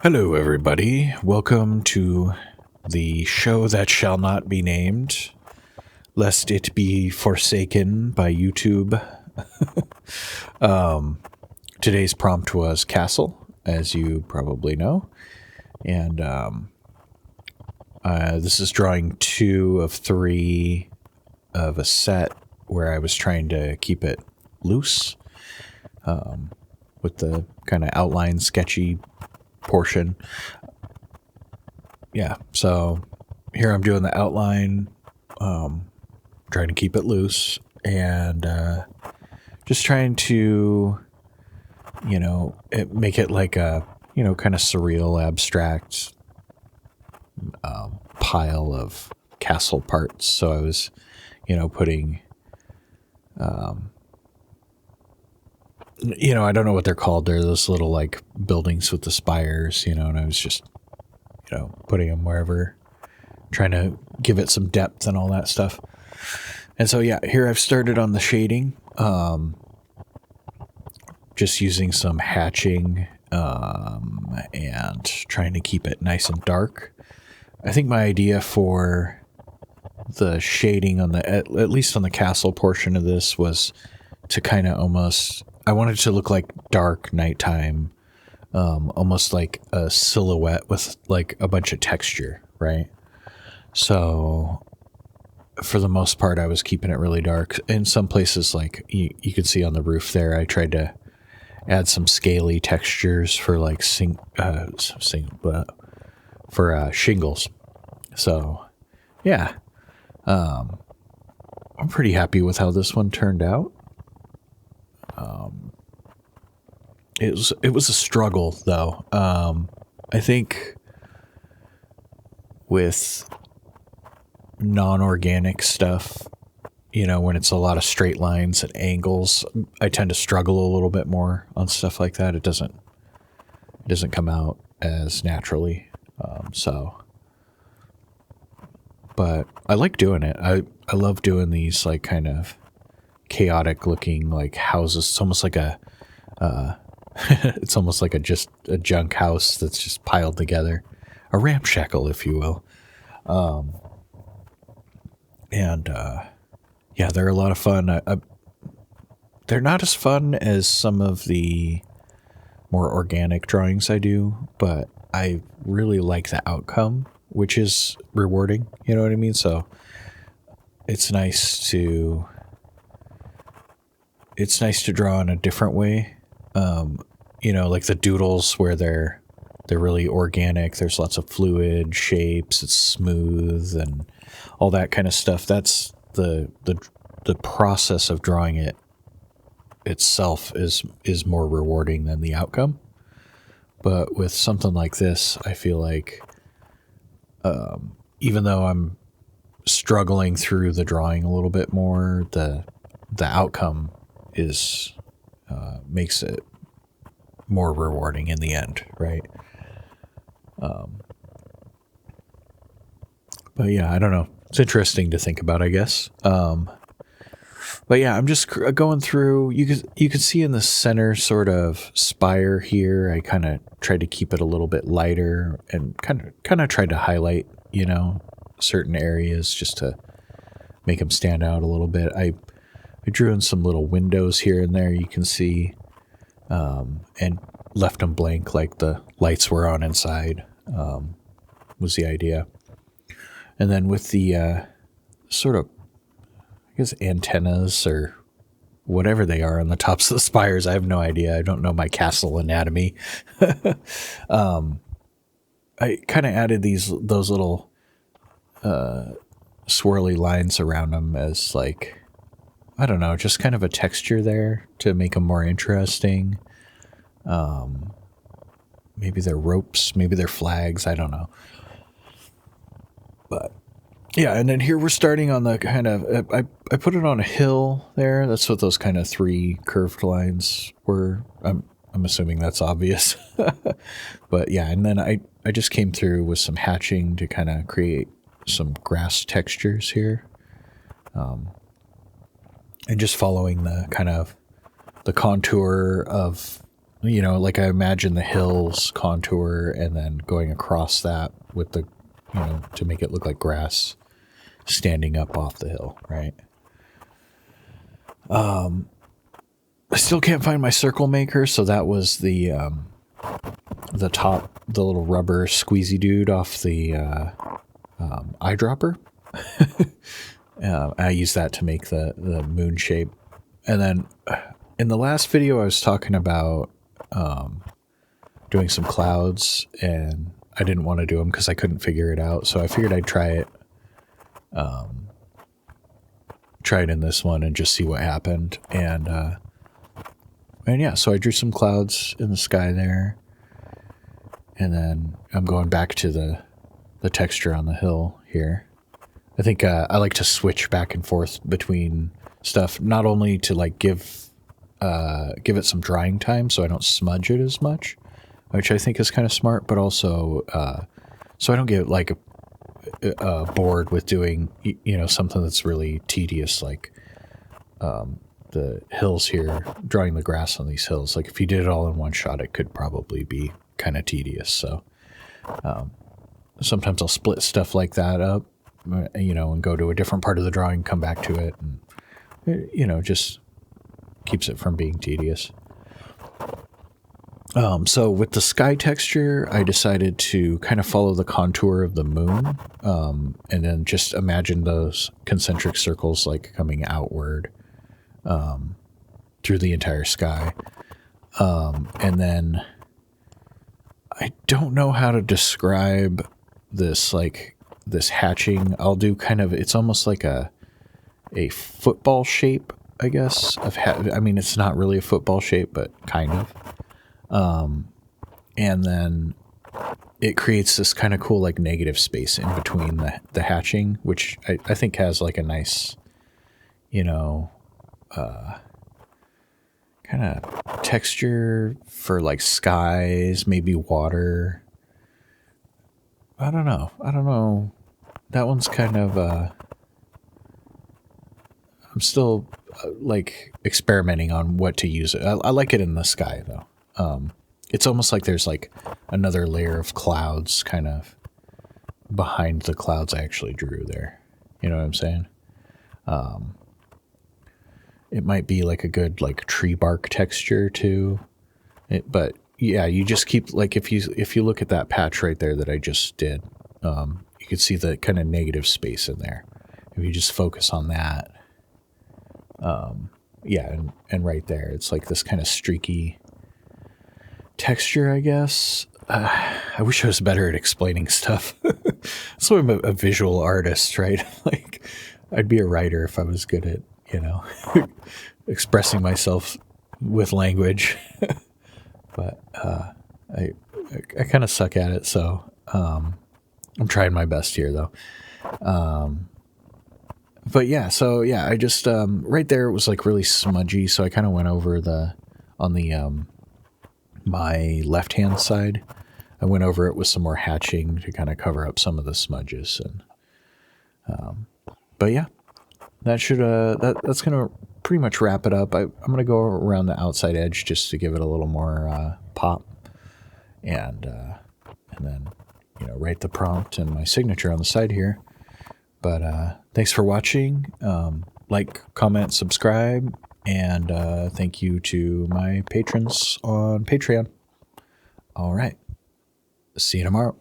Hello, everybody. Welcome to the show that shall not be named, lest it be forsaken by YouTube. Today's prompt was castle, as you probably know. And this is drawing 2 of 3 of a set where I was trying to keep it loose with the kind of outline sketchy portion. Yeah, so here I'm doing the outline, trying to keep it loose, and just trying to, make it like a, kind of surreal, abstract pile of castle parts. So I was, putting, I don't know what they're called. They're those little like buildings with the spires, and I was just, putting them wherever, trying to give it some depth and all that stuff. And so, yeah, here I've started on the shading, just using some hatching, and trying to keep it nice and dark. I think my idea for the shading on at least on the castle portion of this was to kind of almost, I wanted it to look like dark nighttime, almost like a silhouette with like a bunch of texture, right? So for the most part, I was keeping it really dark. In some places, like you can see on the roof there, I tried to add some scaly textures for like shingles. So yeah, I'm pretty happy with how this one turned out. It was a struggle though. I think with non-organic stuff, when it's a lot of straight lines and angles, I tend to struggle a little bit more on stuff like that. It doesn't come out as naturally. But I like doing it. I love doing these like kind of chaotic looking like houses. It's almost like just a junk house that's just piled together, a ramshackle, if you will. Yeah, they're a lot of fun. They're not as fun as some of the more organic drawings I do, but I really like the outcome, which is rewarding. You know what I mean? So it's nice to draw in a different way. Like the doodles where they're really organic. There's lots of fluid shapes. It's smooth and all that kind of stuff. That's the process of drawing it itself is more rewarding than the outcome. But with something like this, I feel like even though I'm struggling through the drawing a little bit more, the outcome is makes it more rewarding in the end, right? But yeah, I don't know. It's interesting to think about, I guess. But yeah, I'm just going through. You can see in the center sort of spire here, I kind of tried to keep it a little bit lighter and kind of tried to highlight, certain areas just to make them stand out a little bit. I drew in some little windows here and there, you can see, and left them blank like the lights were on inside, was the idea. And then with the sort of, I guess, antennas or whatever they are on the tops of the spires, I have no idea. I don't know my castle anatomy. I kind of added those little swirly lines around them as like, I don't know, just kind of a texture there to make them more interesting. Maybe they're ropes, maybe they're flags, I don't know. But yeah, and then here we're starting on the kind of, I put it on a hill there. That's what those kind of 3 curved lines were. I'm assuming that's obvious. But yeah, and then I just came through with some hatching to kind of create some grass textures here. And just following the kind of the contour of, you know, like I imagine the hills contour and then going across that with the, you know, to make it look like grass standing up off the hill, right? I still can't find my circle maker, so that was the top, the little rubber squeezy dude off the eyedropper. I use that to make the moon shape. And then in the last video I was talking about doing some clouds, and I didn't want to do them because I couldn't figure it out, so I figured I'd try it in this one and just see what happened. And yeah, so I drew some clouds in the sky there, and then I'm going back to the texture on the hill here. I think I like to switch back and forth between stuff, not only to like give it some drying time so I don't smudge it as much, which I think is kind of smart, but also so I don't get like bored with doing, you know, something that's really tedious, like the hills here, drawing the grass on these hills. Like if you did it all in one shot, it could probably be kind of tedious. So sometimes I'll split stuff like that up, you know, and go to a different part of the drawing, come back to it, and, you know, just keeps it from being tedious. So with the sky texture, I decided to kind of follow the contour of the moon, and then just imagine those concentric circles like coming outward through the entire sky. And then I don't know how to describe this, like this hatching. I'll do kind of, it's almost like a football shape, I guess. I mean, it's not really a football shape, but kind of. And then it creates this kind of cool, like negative space in between the hatching, which I think has like a nice, you know, kind of texture for like skies, maybe water. I don't know. That one's kind of, I'm still like experimenting on what to use. I like it in the sky though. It's almost like there's like another layer of clouds kind of behind the clouds I actually drew there. You know what I'm saying? It might be like a good like tree bark texture too. But yeah, you just keep like, if you look at that patch right there that I just did, you can see the kind of negative space in there. If you just focus on that, yeah, and right there, it's like this kind of streaky texture, I guess. I wish I was better at explaining stuff. So I'm a visual artist, right? Like, I'd be a writer if I was good at, you know, expressing myself with language. But I kind of suck at it, so I'm trying my best here, though. But yeah, so yeah, I just right there it was like really smudgy, so I kind of went over on the my left hand side. I went over it with some more hatching to kind of cover up some of the smudges, and but yeah, that should that's gonna pretty much wrap it up. I'm gonna go around the outside edge just to give it a little more pop, and then, you know, write the prompt and my signature on the side here. But thanks for watching. Like, comment, subscribe, and thank you to my patrons on Patreon. All right. See you tomorrow.